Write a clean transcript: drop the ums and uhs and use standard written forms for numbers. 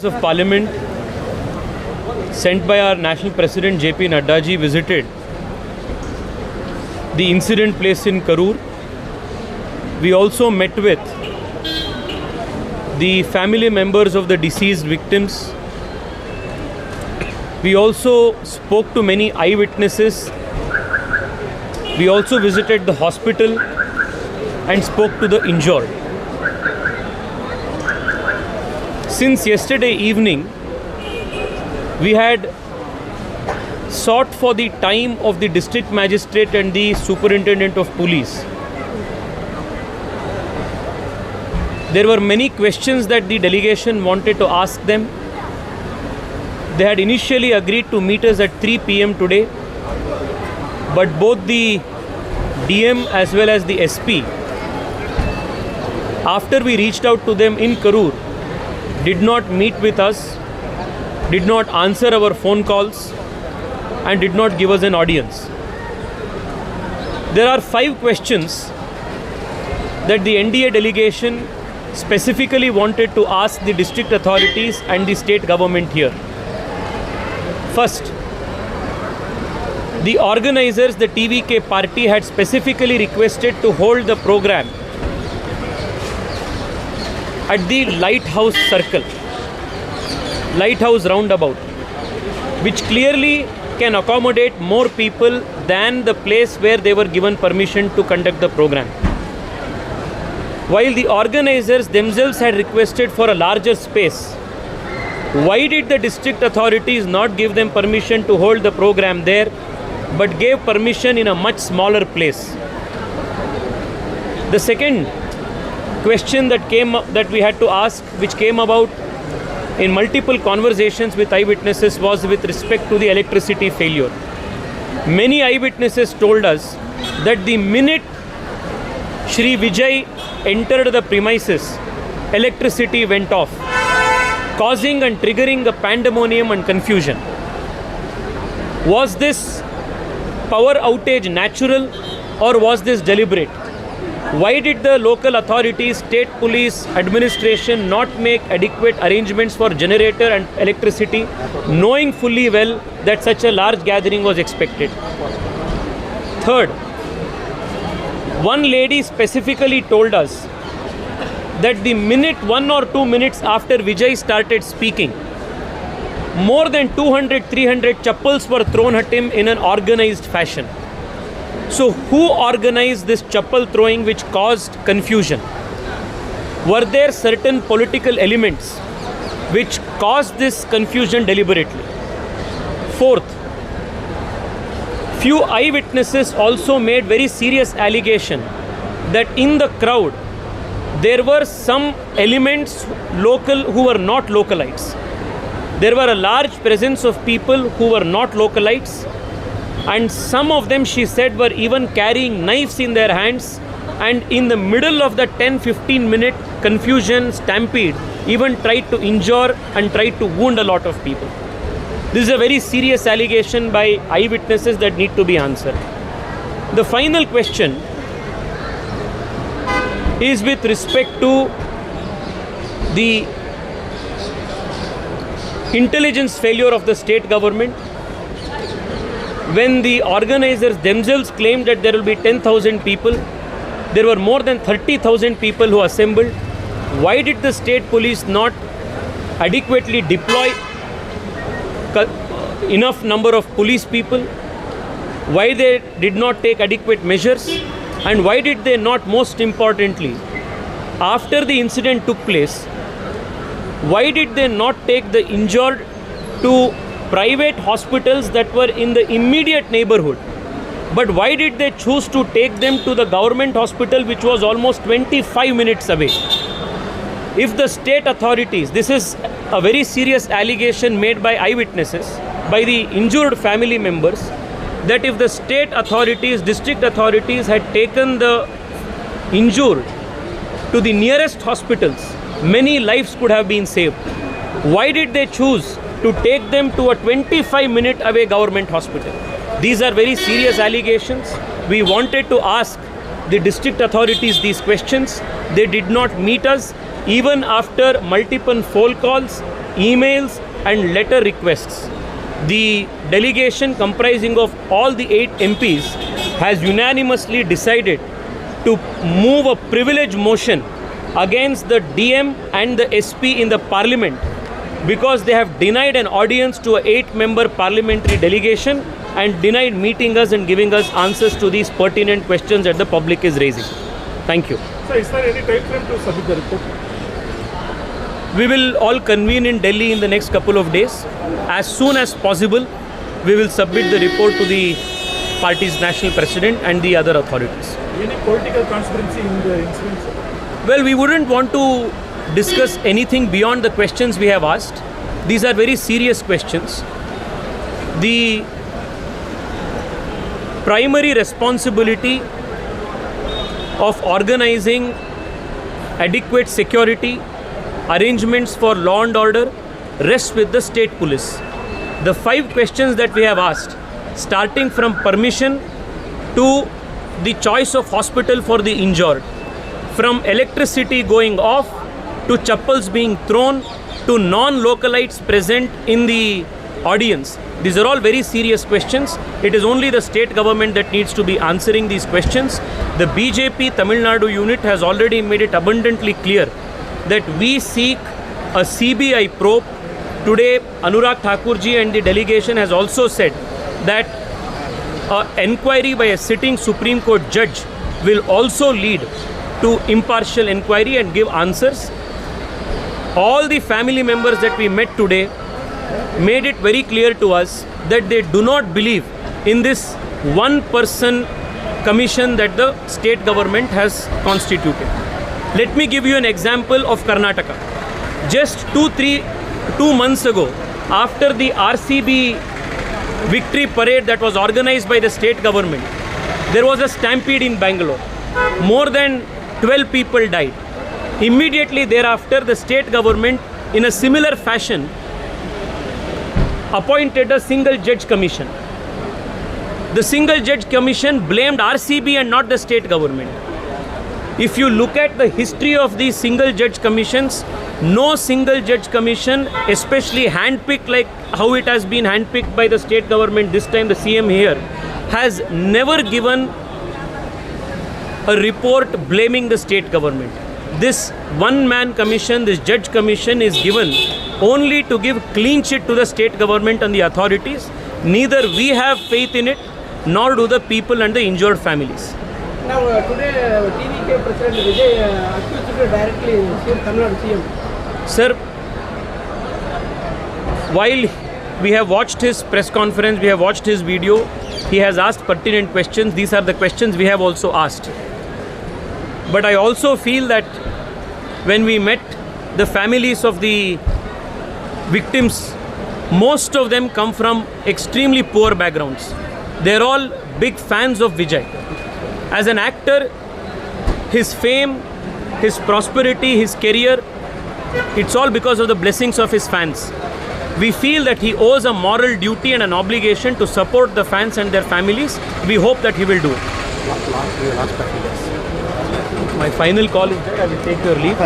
of Parliament sent by our National President JP Nadda ji visited the incident place in Karur. We also met with the family members of the deceased victims. We also spoke to many eyewitnesses. We also visited the hospital and spoke to the injured. Since yesterday evening, we had sought for the time of the district magistrate and the superintendent of police. There were many questions that the delegation wanted to ask them. They had initially agreed to meet us at 3 p.m. today, but both the DM as well as the SP, after we reached out to them in Karur, did not meet with us, did not answer our phone calls, and did not give us an audience. There are 5 questions that the NDA delegation specifically wanted to ask the district authorities and the state government here. First, the organizers, the TVK party, had specifically requested to hold the program at the Lighthouse Circle, Lighthouse Roundabout, which clearly can accommodate more people than the place where they were given permission to conduct the program. While the organizers themselves had requested for a larger space, why did the district authorities not give them permission to hold the program there, but gave permission in a much smaller place? The second question that we had to ask, which came about in multiple conversations with eyewitnesses, was with respect to the electricity failure. Many eyewitnesses told us that the minute Shri Vijay entered the premises, electricity went off, causing and triggering a pandemonium and confusion. Was this power outage natural or was this deliberate? Why did the local authorities, state police, administration not make adequate arrangements for generator and electricity, knowing fully well that such a large gathering was expected? Third, one lady specifically told us that the minute 1 or 2 minutes after Vijay started speaking, more than 200-300 chappals were thrown at him in an organized fashion. So who organized this chappal throwing which caused confusion? Were there certain political elements which caused this confusion deliberately? Fourth, few eyewitnesses also made very serious allegation that in the crowd there were some elements local who were not localites. There were a large presence of people who were not localites, and some of them, she said, were even carrying knives in their hands, and in the middle of the 10-15 minute confusion stampede even tried to injure and tried to wound a lot of people. This is a very serious allegation by eyewitnesses that need to be answered. The final question is with respect to the intelligence failure of the state government. When the organizers themselves claimed that there will be 10,000 people, there were more than 30,000 people who assembled. Why did the state police not adequately deploy enough number of police people? Why they did not take adequate measures? And why did they not, most importantly, after the incident took place, why did they not take the injured to private hospitals that were in the immediate neighborhood? But why did they choose to take them to the government hospital, which was almost 25 minutes away? If the state authorities, this is a very serious allegation made by eyewitnesses, by the injured family members, that if the state authorities, district authorities had taken the injured to the nearest hospitals, many lives could have been saved. Why did they choose to take them to a 25-minute away government hospital? These are very serious allegations. We wanted to ask the district authorities these questions. They did not meet us. Even after multiple phone calls, emails and letter requests, the delegation comprising of all the 8 MPs has unanimously decided to move a privilege motion against the DM and the SP in the parliament because they have denied an audience to an 8-member parliamentary delegation and denied meeting us and giving us answers to these pertinent questions that the public is raising. Thank you. So is there any time frame to submit the report? We will all convene in Delhi in the next couple of days. As soon as possible, we will submit the report to the party's national president and the other authorities. Any political transparency in the incident, sir? Well, we wouldn't want to discuss anything beyond the questions we have asked. These are very serious questions. The primary responsibility of organizing adequate security arrangements for law and order rests with the state police. The 5 questions that we have asked, starting from permission to the choice of hospital for the injured, from electricity going off to chappals being thrown to non-localites present in the audience. These are all very serious questions. It is only the state government that needs to be answering these questions. The BJP Tamil Nadu unit has already made it abundantly clear that we seek a CBI probe. Today, Anurag Thakurji and the delegation has also said that an inquiry by a sitting Supreme Court judge will also lead to impartial inquiry and give answers. All the family members that we met today made it very clear to us that they do not believe in this one-person commission that the state government has constituted. Let me give you an example of Karnataka. Just 2 months ago, after the RCB victory parade that was organized by the state government, there was a stampede in Bangalore. More than 12 people died. Immediately thereafter, the state government, in a similar fashion, appointed a single judge commission. The single judge commission blamed RCB and not the state government. If you look at the history of these single judge commissions, no single judge commission, especially handpicked like how it has been handpicked by the state government, this time the CM here, has never given a report blaming the state government. This one-man commission, this judge commission is given only to give clean sheet to the state government and the authorities. Neither we have faith in it, nor do the people and the injured families. Now, today, TVK President Vijay accused directly Tamil Nadu CM. Sir, while we have watched his press conference, we have watched his video, he has asked pertinent questions. These are the questions we have also asked. But I also feel that when we met the families of the victims, most of them come from extremely poor backgrounds. They're all big fans of Vijay. As an actor, his fame, his prosperity, his career, it's all because of the blessings of his fans. We feel that he owes a moral duty and an obligation to support the fans and their families. We hope that he will do it. My final call is that I will take your leave.